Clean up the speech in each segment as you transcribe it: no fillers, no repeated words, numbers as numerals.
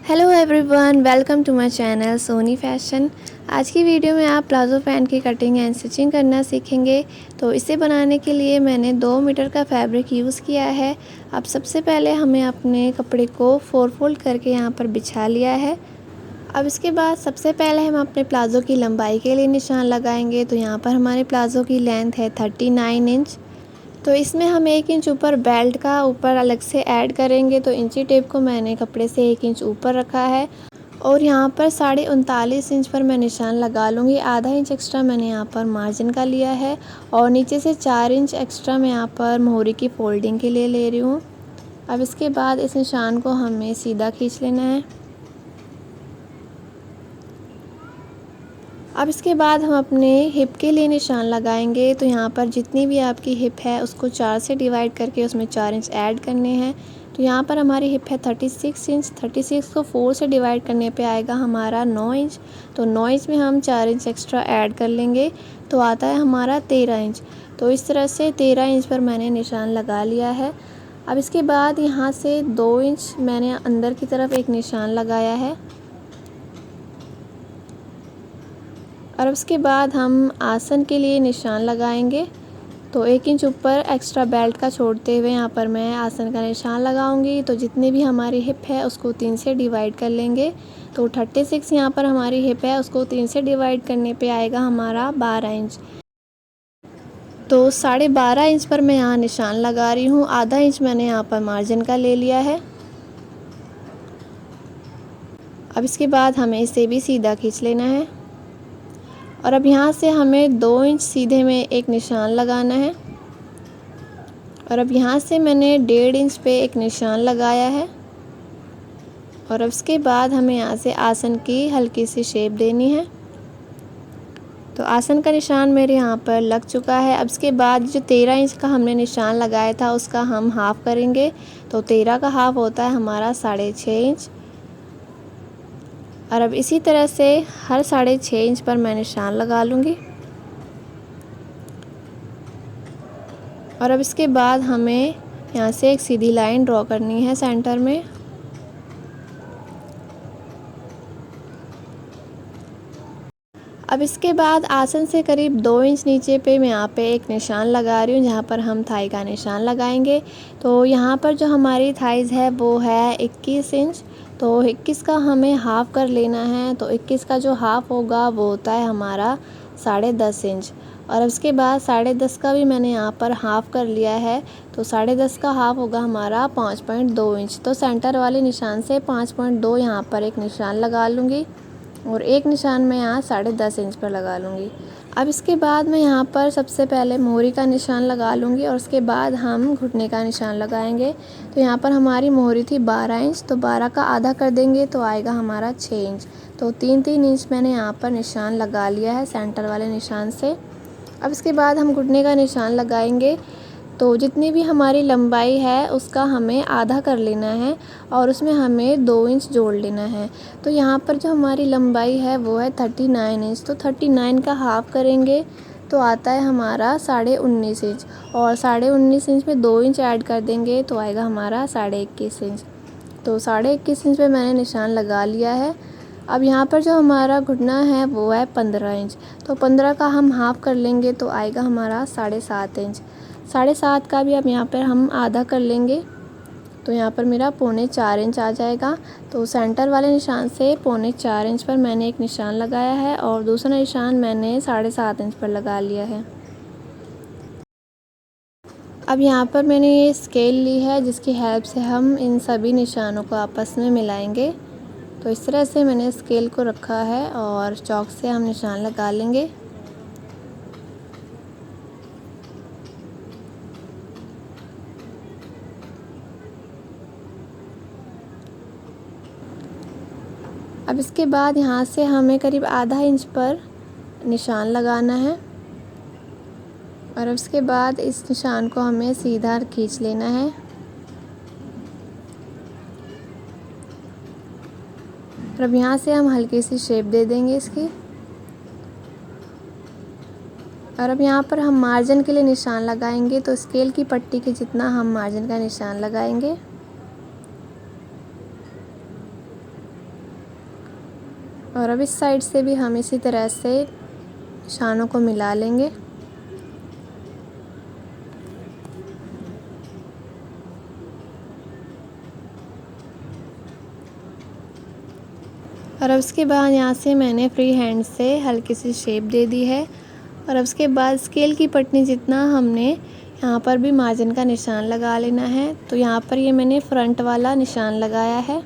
Hello everyone, welcome to my channel Soni fashion. आज की video में आप प्लाज़ो पैंट की कटिंग एंड स्टिचिंग करना सीखेंगे। तो इसे बनाने के लिए मैंने 2 मीटर का फैब्रिक यूज़ किया है। अब सबसे पहले हमें अपने कपड़े को 4 फोल्ड करके यहाँ पर बिछा लिया है। अब इसके बाद सबसे पहले हम अपने प्लाज़ो की लंबाई के लिए निशान लगाएंगे। तो यहाँ पर हमारे प्लाज़ो की लेंथ है 39 इंच। तो इसमें हम 1 इंच ऊपर बेल्ट का ऊपर अलग से ऐड करेंगे। तो इंची टेप को मैंने कपड़े से 1 इंच ऊपर रखा है और यहाँ पर 39.5 इंच पर मैं निशान लगा लूँगी। आधा इंच एक्स्ट्रा मैंने यहाँ पर मार्जिन का लिया है और नीचे से 4 इंच एक्स्ट्रा मैं यहाँ पर मोहरी की फोल्डिंग के लिए ले रही हूँ। अब इसके बाद इस निशान को हमें सीधा खींच लेना है। अब इसके बाद हम अपने हिप के लिए निशान लगाएंगे। तो यहाँ पर जितनी भी आपकी हिप है उसको 4 से डिवाइड करके उसमें 4 इंच ऐड करने हैं। तो यहाँ पर हमारी हिप है 36 इंच। 36 को 4 से डिवाइड करने पे आएगा हमारा 9 इंच। तो 9 इंच में हम 4 इंच एक्स्ट्रा ऐड कर लेंगे तो आता है हमारा 13 इंच। तो इस तरह से 13 इंच पर मैंने निशान लगा लिया है। अब इसके बाद यहाँ से 2 इंच मैंने अंदर की तरफ एक निशान लगाया है और उसके बाद हम आसन के लिए निशान लगाएंगे। तो 1 इंच ऊपर एक्स्ट्रा बेल्ट का छोड़ते हुए यहाँ पर मैं आसन का निशान लगाऊंगी। तो जितनी भी हमारी हिप है उसको 3 से डिवाइड कर लेंगे। तो 36 यहाँ पर हमारी हिप है, उसको 3 से डिवाइड करने पे आएगा हमारा 12 इंच। तो 12.5 इंच पर मैं यहाँ निशान लगा रही हूँ। आधा इंच मैंने यहाँ पर मार्जिन का ले लिया है। अब इसके बाद हमें इसे भी सीधा खींच लेना है और अब यहाँ से हमें 2 इंच सीधे में एक निशान लगाना है और अब यहाँ से मैंने 1.5 इंच पे एक निशान लगाया है और अब उसके बाद हमें यहाँ से आसन की हल्की सी शेप देनी है। तो आसन का निशान मेरे यहाँ पर लग चुका है। अब इसके बाद जो 13 इंच का हमने निशान लगाया था उसका हम हाफ़ करेंगे। तो 13 का हाफ़ होता है हमारा 6.5 इंच और अब इसी तरह से हर 6.5 इंच पर मैं निशान लगा लूँगी। और अब इसके बाद हमें यहाँ से एक सीधी लाइन ड्रॉ करनी है सेंटर में। अब इसके बाद आसन से करीब 2 इंच नीचे पे मैं यहाँ पे एक निशान लगा रही हूँ जहाँ पर हम थाई का निशान लगाएंगे। तो यहाँ पर जो हमारी थाइज़ है वो है 21 इंच। तो 21 का हमें हाफ़ कर लेना है। तो 21 का जो हाफ़ होगा वो होता है हमारा 10.5 इंच और उसके बाद 10.5 का भी मैंने यहाँ पर हाफ़ कर लिया है। तो 10.5 का हाफ़ होगा हमारा 5.2 इंच। तो सेंटर वाले निशान से 5.2 यहाँ पर एक निशान लगा लूँगी और एक निशान मैं यहाँ 10.5 इंच पर लगा लूँगी। अब इसके बाद मैं यहाँ पर सबसे पहले मोहरी का निशान लगा लूँगी और उसके बाद हम घुटने का निशान लगाएंगे। तो यहाँ पर हमारी मोहरी थी 12 इंच। तो 12 का आधा कर देंगे तो आएगा हमारा 6 इंच। तो 3-3 इंच मैंने यहाँ पर निशान लगा लिया है सेंटर वाले निशान से। अब इसके बाद हम घुटने का निशान लगाएंगे। तो जितनी भी हमारी लंबाई है उसका हमें आधा कर लेना है और उसमें हमें 2 इंच जोड़ लेना है। तो यहाँ पर जो हमारी लंबाई है वो है 39 इंच। तो 39 का हाफ़ करेंगे तो आता है हमारा 19.5 इंच और 19.5 इंच में 2 इंच ऐड कर देंगे तो आएगा हमारा 21.5 इंच। तो 21.5 इंच पे मैंने निशान लगा लिया है। अब यहाँ पर जो हमारा घुटना है वो है 15 इंच। तो 15 का हम हाफ़ कर लेंगे तो आएगा हमारा 7.5 इंच। 7.5 का भी अब यहाँ पर हम आधा कर लेंगे तो यहाँ पर मेरा 3.25 इंच आ जाएगा। तो सेंटर वाले निशान से 3.25 इंच पर मैंने एक निशान लगाया है और दूसरा निशान मैंने 7.5 इंच पर लगा लिया है। अब यहाँ पर मैंने ये स्केल ली है जिसकी हेल्प से हम इन सभी निशानों को आपस में मिलाएंगे। तो इस तरह से मैंने स्केल को रखा है और चॉक से हम निशान लगा लेंगे। अब इसके बाद यहाँ से हमें करीब आधा इंच पर निशान लगाना है और उसके बाद इस निशान को हमें सीधा खींच लेना है। और अब यहाँ से हम हल्की सी शेप दे देंगे इसकी और अब यहाँ पर हम मार्जिन के लिए निशान लगाएंगे। तो स्केल की पट्टी के जितना हम मार्जिन का निशान लगाएंगे। और अब इस साइड से भी हम इसी तरह से निशानों को मिला लेंगे। और अब उसके बाद यहाँ से मैंने फ्री हैंड से हल्की सी शेप दे दी है। और अब उसके बाद स्केल की पट्टी जितना हमने यहाँ पर भी मार्जिन का निशान लगा लेना है। तो यहाँ पर ये मैंने फ्रंट वाला निशान लगाया है।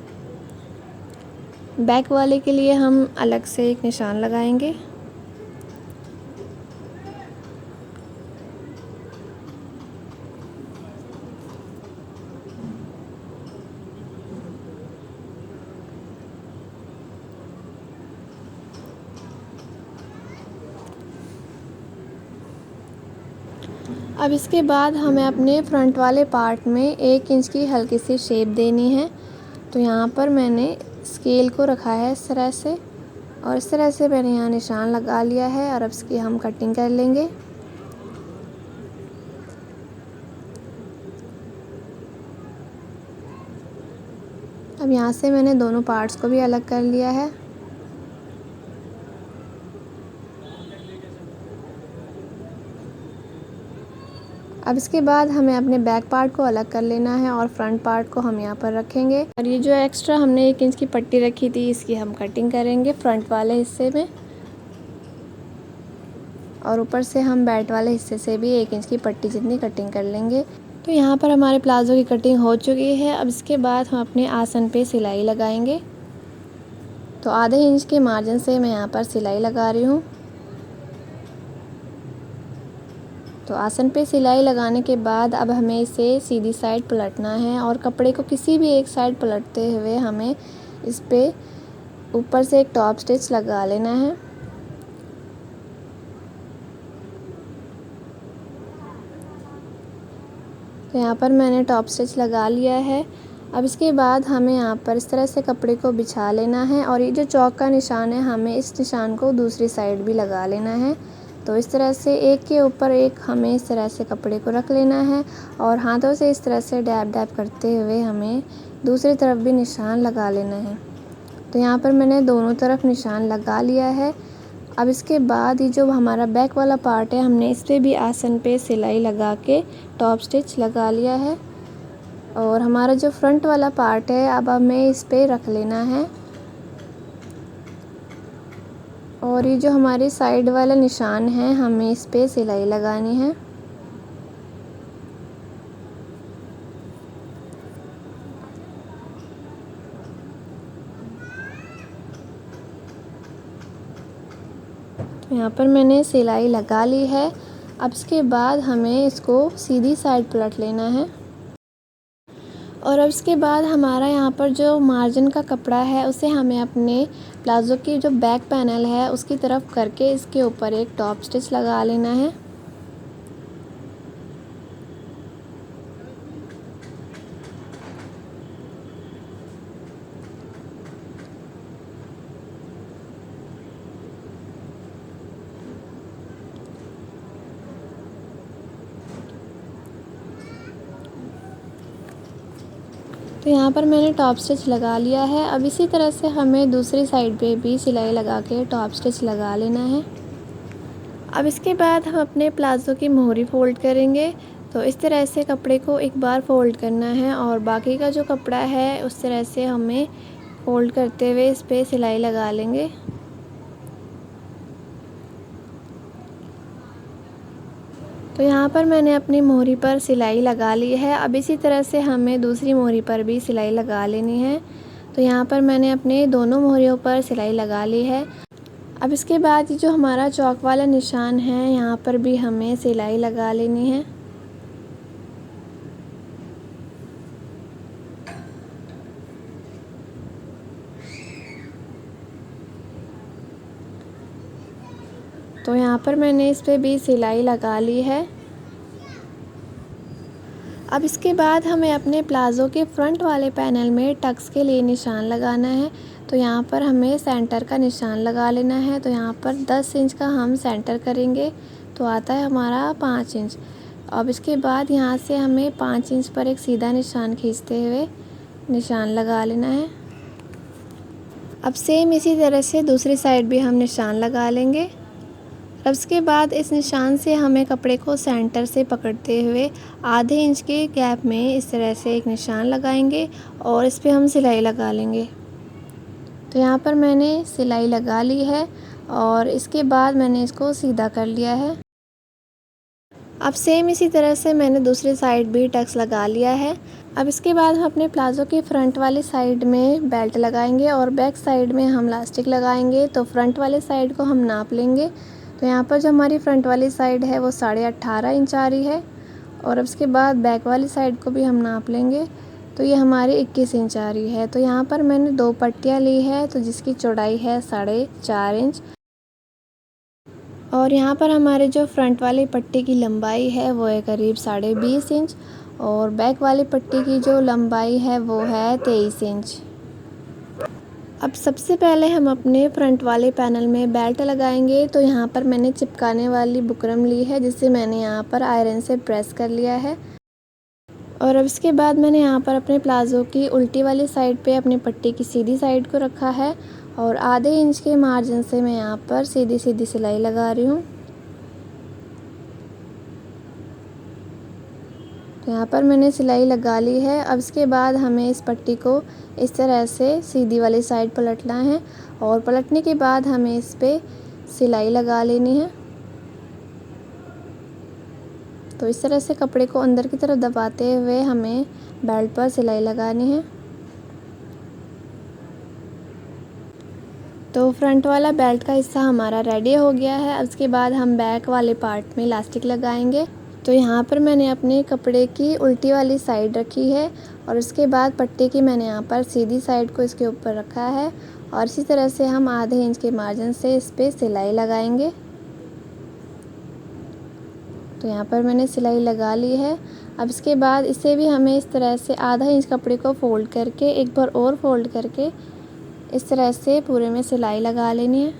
बैक वाले के लिए हम अलग से एक निशान लगाएंगे। अब इसके बाद हमें अपने फ्रंट वाले पार्ट में 1 इंच की हल्की सी शेप देनी है। तो यहाँ पर मैंने स्केल को रखा है इस तरह से, और इस तरह से मैंने यहाँ निशान लगा लिया है। और अब इसकी हम कटिंग कर लेंगे। अब यहाँ से मैंने दोनों पार्ट्स को भी अलग कर लिया है। अब इसके बाद हमें अपने बैक पार्ट को अलग कर लेना है और फ्रंट पार्ट को हम यहाँ पर रखेंगे। और ये जो एक्स्ट्रा हमने 1 इंच की पट्टी रखी थी, इसकी हम कटिंग करेंगे फ्रंट वाले हिस्से में। और ऊपर से हम बैक वाले हिस्से से भी 1 इंच की पट्टी जितनी कटिंग कर लेंगे। तो यहाँ पर हमारे प्लाज़ो की कटिंग हो चुकी है। अब इसके बाद हम अपने आसन पे सिलाई लगाएंगे। तो आधे इंच के मार्जिन से मैं यहाँ पर सिलाई लगा रही हूँ। तो आसन पे सिलाई लगाने के बाद अब हमें इसे सीधी साइड पलटना है और कपड़े को किसी भी एक साइड पलटते हुए हमें इस पे ऊपर से एक टॉप स्टिच लगा लेना है। तो यहाँ पर मैंने टॉप स्टिच लगा लिया है। अब इसके बाद हमें यहाँ पर इस तरह से कपड़े को बिछा लेना है और ये जो चौक का निशान है, हमें इस निशान को दूसरी साइड भी लगा लेना है। तो इस तरह से एक के ऊपर एक हमें इस तरह से कपड़े को रख लेना है और हाथों से इस तरह से डैब डैब करते हुए हमें दूसरी तरफ भी निशान लगा लेना है। तो यहाँ पर मैंने दोनों तरफ निशान लगा लिया है। अब इसके बाद ये जो हमारा बैक वाला पार्ट है, हमने इस पर भी आसन पे सिलाई लगा के टॉप स्टिच लगा लिया है। और हमारा जो फ्रंट वाला पार्ट है, अब हमें इस पे रख लेना है। और ये जो हमारे साइड वाला निशान है, हमें इस पे सिलाई लगानी है। तो यहाँ पर मैंने सिलाई लगा ली है। अब इसके बाद हमें इसको सीधी साइड पलट लेना है। और अब इसके बाद हमारा यहाँ पर जो मार्जिन का कपड़ा है, उसे हमें अपने प्लाज़ो की जो बैक पैनल है उसकी तरफ करके इसके ऊपर एक टॉप स्टिच लगा लेना है। तो यहाँ पर मैंने टॉप स्टिच लगा लिया है। अब इसी तरह से हमें दूसरी साइड पे भी सिलाई लगा के टॉप स्टिच लगा लेना है। अब इसके बाद हम अपने प्लाज़ो की मोहरी फ़ोल्ड करेंगे। तो इस तरह से कपड़े को एक बार फ़ोल्ड करना है और बाकी का जो कपड़ा है उस तरह से हमें फ़ोल्ड करते हुए इस पर सिलाई लगा लेंगे। तो यहाँ पर मैंने अपनी मोहरी पर सिलाई लगा ली है। अब इसी तरह से हमें दूसरी मोहरी पर भी सिलाई लगा लेनी है। तो यहाँ पर मैंने अपने दोनों मोहरियों पर सिलाई लगा ली है। अब इसके बाद जो हमारा चौक वाला निशान है, यहाँ पर भी हमें सिलाई लगा लेनी है। तो यहाँ पर मैंने इस पे भी सिलाई लगा ली है। अब इसके बाद हमें अपने प्लाज़ो के फ्रंट वाले पैनल में टक्स के लिए निशान लगाना है। तो यहाँ पर हमें सेंटर का निशान लगा लेना है। तो यहाँ पर 10 इंच का हम सेंटर करेंगे, तो आता है हमारा 5 इंच। अब इसके बाद यहाँ से हमें 5 इंच पर एक सीधा निशान खींचते हुए निशान लगा लेना है। अब सेम इसी तरह से दूसरी साइड भी हम निशान लगा लेंगे। अब उसके बाद इस निशान से हमें कपड़े को सेंटर से पकड़ते हुए आधे इंच के गैप में इस तरह से एक निशान लगाएंगे और इस पे हम सिलाई लगा लेंगे। तो यहाँ पर मैंने सिलाई लगा ली है और इसके बाद मैंने इसको सीधा कर लिया है। अब सेम इसी तरह से मैंने दूसरी साइड भी टक्स लगा लिया है। अब इसके बाद हम अपने प्लाज़ो की फ्रंट वाली साइड में बेल्ट लगाएंगे और बैक साइड में हम इलास्टिक लगाएंगे। तो फ्रंट वाले साइड को हम नाप लेंगे। तो यहाँ पर जो हमारी फ्रंट वाली साइड है वो 18.5 इंच आ रही है और अब इसके बाद बैक वाली साइड को भी हम नाप लेंगे। तो ये हमारी 21 इंच आ रही है। तो यहाँ पर मैंने 2 पट्टियाँ ली है तो जिसकी चौड़ाई है 4.5 इंच और यहाँ पर हमारे जो फ्रंट वाली पट्टी की लंबाई है वो है करीब 20.5 इंच और बैक वाली पट्टी की जो लंबाई है वो है 23 इंच। अब सबसे पहले हम अपने फ्रंट वाले पैनल में बेल्ट लगाएंगे। तो यहाँ पर मैंने चिपकाने वाली बुकरम ली है जिसे मैंने यहाँ पर आयरन से प्रेस कर लिया है और अब इसके बाद मैंने यहाँ पर अपने प्लाज़ो की उल्टी वाली साइड पे अपनी पट्टी की सीधी साइड को रखा है और आधे इंच के मार्जिन से मैं यहाँ पर सीधी सीधी सिलाई लगा रही हूँ। तो यहाँ पर मैंने सिलाई लगा ली है। अब इसके बाद हमें इस पट्टी को इस तरह से सीधी वाली साइड पलटना है और पलटने के बाद हमें इस पे सिलाई लगा लेनी है। तो इस तरह से कपड़े को अंदर की तरफ दबाते हुए हमें बेल्ट पर सिलाई लगानी है। तो फ्रंट वाला बेल्ट का हिस्सा हमारा रेडी हो गया है। अब इसके बाद हम बैक वाले पार्ट में इलास्टिक लगाएंगे। तो यहाँ पर मैंने अपने कपड़े की उल्टी वाली साइड रखी है और उसके बाद पट्टी की मैंने यहाँ पर सीधी साइड को इसके ऊपर रखा है और इसी तरह से हम आधे इंच के मार्जिन से इस पर सिलाई लगाएंगे। तो यहाँ पर मैंने सिलाई लगा ली है। अब इसके बाद इसे भी हमें इस तरह से आधा इंच कपड़े को फोल्ड करके एक बार और फोल्ड करके इस तरह से पूरे में सिलाई लगा लेनी है।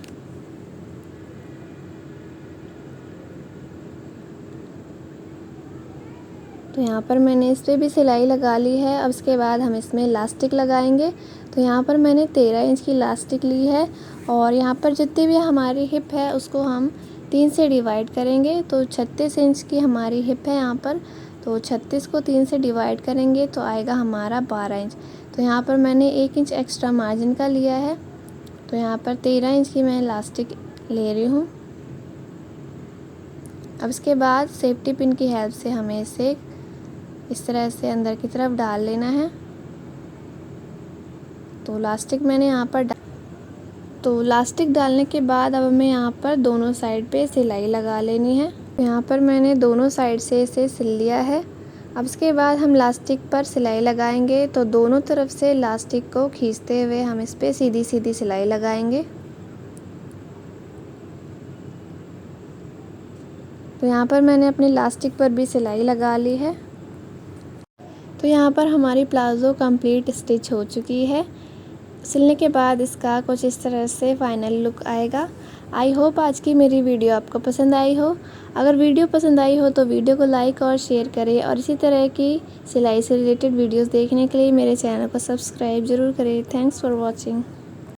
तो यहाँ पर मैंने इस पर भी सिलाई लगा ली है। अब इसके बाद हम इसमें इलास्टिक लगाएंगे। तो यहाँ पर मैंने 13 इंच की इलास्टिक ली है और यहाँ पर जितनी भी हमारी हिप है उसको हम 3 से डिवाइड करेंगे। तो 36 इंच की हमारी हिप है यहाँ पर, तो 36 को 3 से डिवाइड करेंगे तो आएगा हमारा 12 इंच। तो यहाँ पर मैंने 1 इंच एक्स्ट्रा मार्जिन का लिया है। तो यहाँ पर 13 इंच की मैं इलास्टिक ले रही हूँ। अब इसके बाद सेफ्टी पिन की हेल्प से हमें इसे इस तरह से अंदर की तरफ डाल लेना है। तो इलास्टिक मैंने यहाँ पर तो इलास्टिक डालने के बाद अब हमें यहाँ पर दोनों साइड पे सिलाई लगा लेनी है। यहाँ पर मैंने दोनों साइड से इसे सिल लिया है। अब इसके बाद हम इलास्टिक पर सिलाई लगाएंगे। तो दोनों तरफ से इलास्टिक को खींचते हुए हम इस पर सीधी सीधी सिलाई लगाएंगे। तो यहाँ पर मैंने अपनी इलास्टिक पर भी सिलाई लगा ली है। तो यहाँ पर हमारी प्लाज़ो कंप्लीट स्टिच हो चुकी है। सिलने के बाद इसका कुछ इस तरह से फाइनल लुक आएगा। आई होप आज की मेरी वीडियो आपको पसंद आई हो। अगर वीडियो पसंद आई हो तो वीडियो को लाइक और शेयर करें और इसी तरह की सिलाई से रिलेटेड वीडियोस देखने के लिए मेरे चैनल को सब्सक्राइब ज़रूर करें। Thanks for watching.